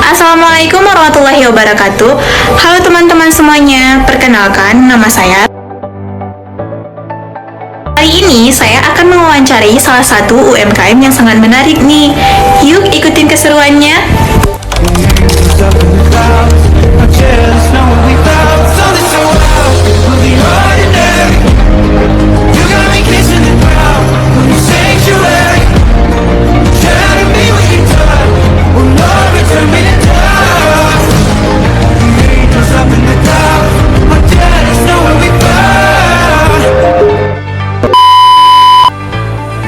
Assalamualaikum warahmatullahi wabarakatuh. Halo teman-teman semuanya, perkenalkan nama saya. Kali ini saya akan mewawancarai salah satu UMKM yang sangat menarik nih. Yuk ikutin keseruannya.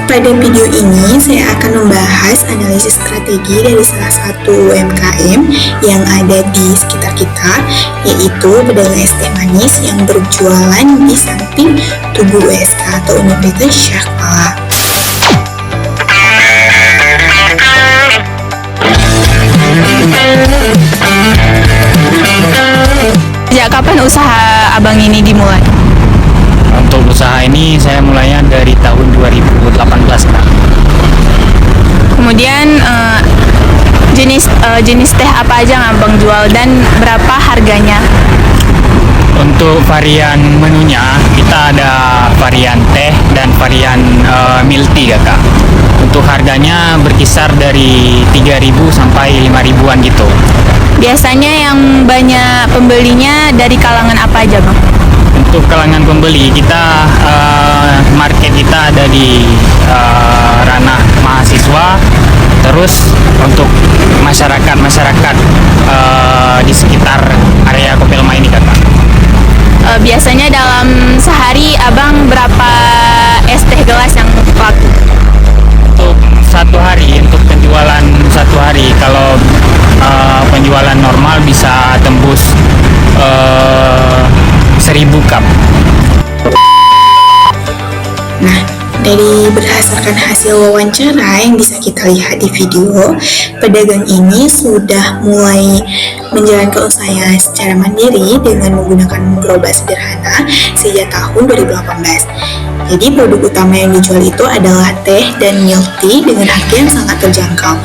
Pada video ini saya akan membahas analisis strategi dari salah satu UMKM yang ada di sekitar kita, yaitu pedagang es teh manis yang berjualan di samping Tugu USK atau Universitas Syahkuala. Sejak kapan usaha abang ini dimulai? Untuk usaha ini saya mulainya dari tahun 2018, Kak. Kemudian jenis teh apa aja yang abang jual dan berapa harganya? Untuk varian menunya kita ada varian teh dan varian milk tea, Kak. Untuk harganya berkisar dari 3.000 sampai 5.000-an gitu. Biasanya yang banyak pembelinya dari kalangan apa aja, Bang? Untuk kalangan pembeli kita market kita ada di ranah mahasiswa, terus untuk masyarakat di sekitar area Kopelma ini, Kakak. Biasanya dalam sehari abang berapa es teh gelas yang laku? Untuk untuk penjualan satu hari, kalau penjualan normal bisa tembus 1.000 cup. Nah, dari berdasarkan hasil wawancara yang bisa kita lihat di video, pedagang ini sudah mulai menjalankan usahanya secara mandiri dengan menggunakan gerobak sederhana sejak tahun 2018. Jadi produk utama yang dijual itu adalah teh dan milk tea dengan harga yang sangat terjangkau.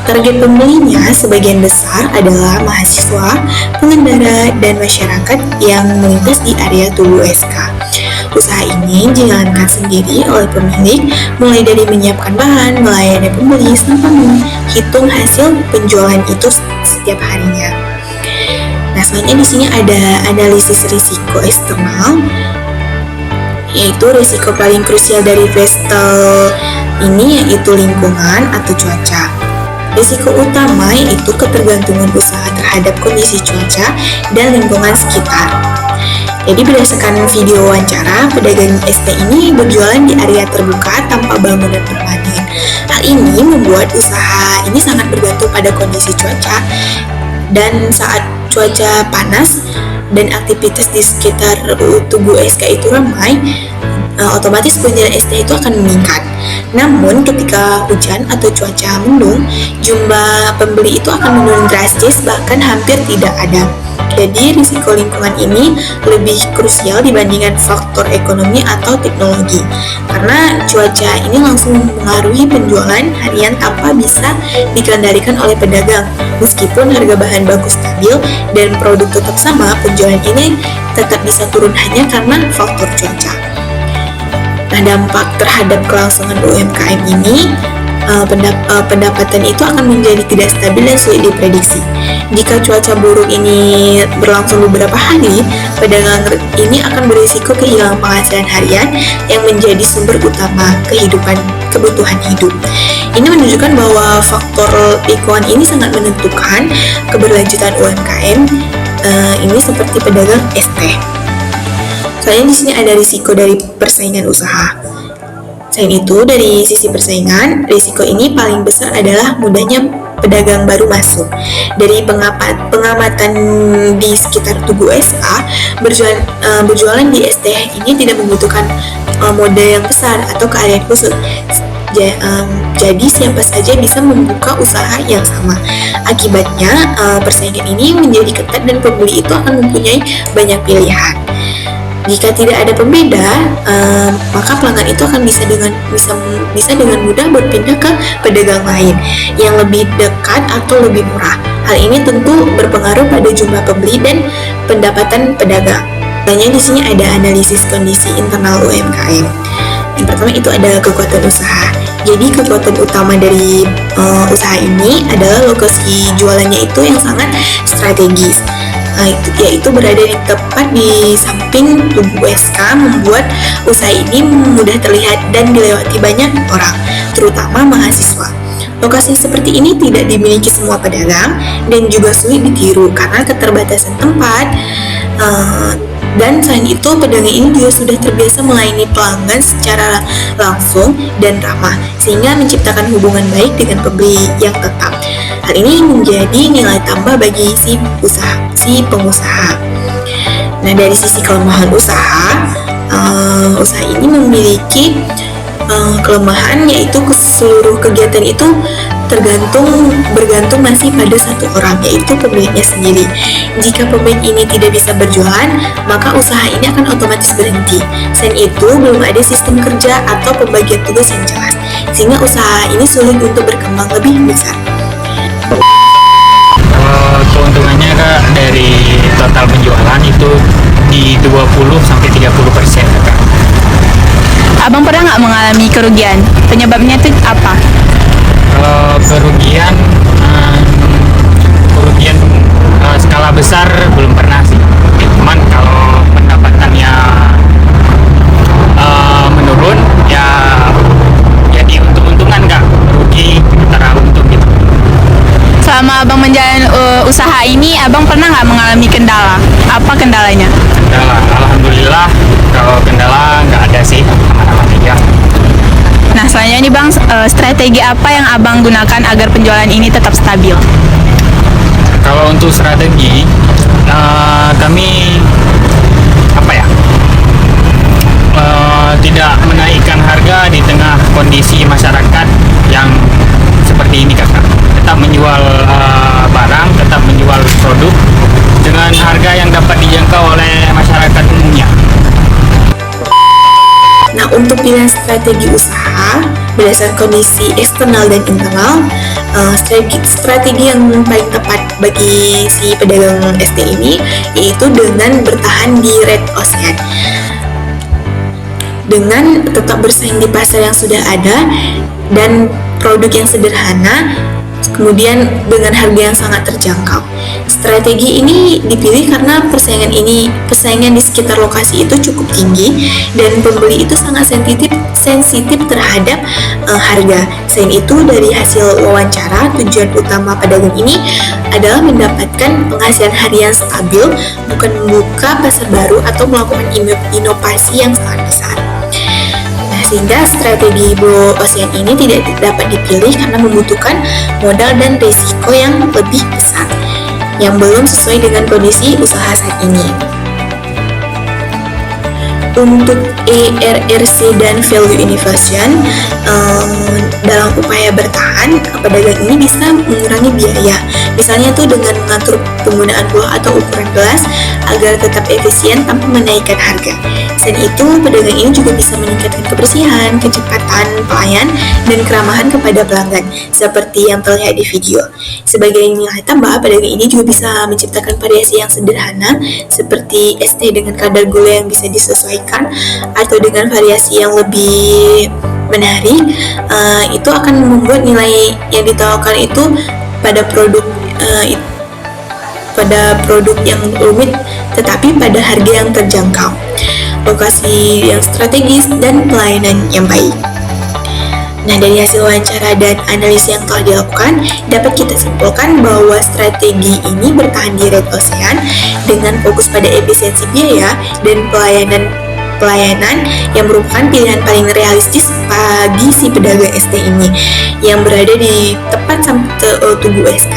Target pembelinya sebagian besar adalah mahasiswa, pengendara, dan masyarakat yang melintas di area Tugu SK. Usaha ini dijalankan sendiri oleh pemilik, mulai dari menyiapkan bahan, melayani pembeli, sampai menghitung hasil penjualan itu setiap harinya. Nah, selanjutnya di sini ada analisis risiko eksternal, yaitu risiko paling krusial dari Vestel ini yaitu lingkungan atau cuaca. Risiko utama yaitu ketergantungan usaha terhadap kondisi cuaca dan lingkungan sekitar. Jadi berdasarkan video wawancara, pedagang es teh ini berjualan di area terbuka tanpa bangunan permanen. Hal ini membuat usaha ini sangat bergantung pada kondisi cuaca, dan saat cuaca panas dan aktivitas di sekitar Tugu SK itu ramai, otomatis penjualan es teh itu akan meningkat. Namun ketika hujan atau cuaca mendung, jumlah pembeli itu akan menurun drastis, bahkan hampir tidak ada. Jadi risiko lingkungan ini lebih krusial dibandingkan faktor ekonomi atau teknologi, karena cuaca ini langsung mempengaruhi penjualan harian tanpa bisa dikendalikan oleh pedagang. Meskipun harga bahan baku stabil dan produk tetap sama, penjualan ini tetap bisa turun hanya karena faktor cuaca. Nah, dampak terhadap kelangsungan UMKM ini, pendapatan itu akan menjadi tidak stabil dan sulit diprediksi. Jika cuaca buruk ini berlangsung beberapa hari, pedagang ini akan berisiko kehilangan penghasilan harian yang menjadi sumber utama kebutuhan hidup. Ini menunjukkan bahwa faktor lingkungan ini sangat menentukan keberlanjutan UMKM ini seperti pedagang es teh. Selain di sini ada risiko dari persaingan usaha. Selain itu, dari sisi persaingan, risiko ini paling besar adalah mudahnya pedagang baru masuk. Dari pengamatan di sekitar Tugu SK, berjualan di es teh ini tidak membutuhkan modal yang besar atau keahlian khusus. Jadi siapa saja bisa membuka usaha yang sama. Akibatnya persaingan ini menjadi ketat dan pembeli itu akan mempunyai banyak pilihan. Jika tidak ada pembeda, maka pelanggan itu akan bisa dengan mudah berpindah ke pedagang lain yang lebih dekat atau lebih murah. Hal ini tentu berpengaruh pada jumlah pembeli dan pendapatan pedagang. Contohnya di sini ada analisis kondisi internal UMKM. Yang pertama itu ada kekuatan usaha. Jadi kekuatan utama dari usaha ini adalah lokasi jualannya itu yang sangat strategis. Yaitu berada tepat di samping tubuh USK, membuat usaha ini mudah terlihat dan dilewati banyak orang, terutama mahasiswa. Lokasi seperti ini tidak dimiliki semua pedagang dan juga sulit ditiru karena keterbatasan tempat. Dan selain itu, pedagang ini juga sudah terbiasa melayani pelanggan secara langsung dan ramah, sehingga menciptakan hubungan baik dengan pembeli yang tetap. Hal ini menjadi nilai tambah bagi si pengusaha. Nah, dari sisi kelemahan usaha ini memiliki kelemahan, yaitu seluruh kegiatan itu bergantung masih pada satu orang, yaitu pemiliknya sendiri. Jika pemilik ini tidak bisa berjualan, maka usaha ini akan otomatis berhenti. Selain itu, belum ada sistem kerja atau pembagian tugas yang jelas, sehingga usaha ini sulit untuk berkembang lebih besar. Keuntungannya Kak, dari total penjualan itu di 20-30% Kak. Abang pernah nggak mengalami kerugian? Penyebabnya itu apa? Kerugian skala besar belum pernah sih. Cuman kalau pendapatannya menurun, ya jadi untung-untungan Kak, rugi antara untung gitu. Selama abang menjalani usaha ini, abang pernah nggak mengalami kendala? Apa kendalanya? Kendala, alhamdulillah kalau kendala nggak ada sih, aman-aman aja. Nah, selanjutnya nih Bang, strategi apa yang abang gunakan agar penjualan ini tetap stabil? Kalau untuk strategi, kami tidak menaikkan harga di tengah kondisi masyarakat yang seperti ini Kakak. Tetap menjual barang, tetap menjual produk dengan harga yang dapat dijangkau oleh masyarakat umumnya. Nah, untuk pilihan strategi usaha berdasarkan kondisi eksternal dan internal, strategi yang paling tepat bagi si pedagang ST ini yaitu dengan bertahan di Red Ocean, dengan tetap bersaing di pasar yang sudah ada dan produk yang sederhana, kemudian dengan harga yang sangat terjangkau. Strategi ini dipilih karena persaingan di sekitar lokasi itu cukup tinggi dan pembeli itu sangat sensitif terhadap harga. Selain itu, dari hasil wawancara, tujuan utama pedagang ini adalah mendapatkan penghasilan harian stabil, bukan membuka pasar baru atau melakukan inovasi yang sangat besar. Sehingga strategi Blue Ocean ini tidak dapat dipilih karena membutuhkan modal dan risiko yang lebih besar yang belum sesuai dengan kondisi usaha saat ini. Untuk ERRC dan Value Innovation, dalam upaya bertahan, pedagang ini bisa mengurangi biaya, misalnya tuh dengan mengatur penggunaan buah atau ukuran gelas agar tetap efisien tanpa menaikkan harga. Selain itu, pedagang ini juga bisa meningkatkan kebersihan, kecepatan pelayan, dan keramahan kepada pelanggan, seperti yang terlihat di video. Sebagai nilai tambah, pedagang ini juga bisa menciptakan variasi yang sederhana, seperti es teh dengan kadar gula yang bisa disesuaikan, atau dengan variasi yang lebih menarik. Itu akan membuat nilai yang ditawarkan itu pada produk yang rumit, tetapi pada harga yang terjangkau, lokasi yang strategis, dan pelayanan yang baik. Nah, dari hasil wawancara dan analisis yang telah dilakukan, dapat kita simpulkan bahwa strategi ini bertahan di Red Ocean dengan fokus pada efisiensi biaya dan pelayanan yang merupakan pilihan paling realistis bagi si pedagang ST ini yang berada di tepat tubuh SK,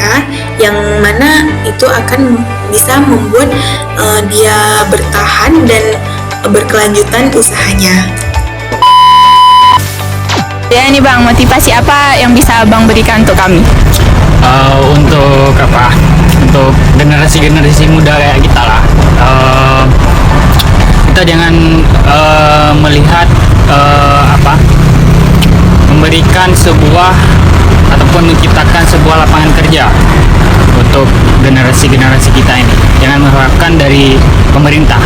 yang mana itu akan bisa membuat dia bertahan dan berkelanjutan usahanya. Ya nih Bang, motivasi apa yang bisa Abang berikan untuk kami? Untuk generasi muda kayak kita lah, kita kita jangan melihat memberikan sebuah ataupun menciptakan sebuah lapangan kerja untuk generasi-generasi kita ini. Jangan mengharapkan dari pemerintah,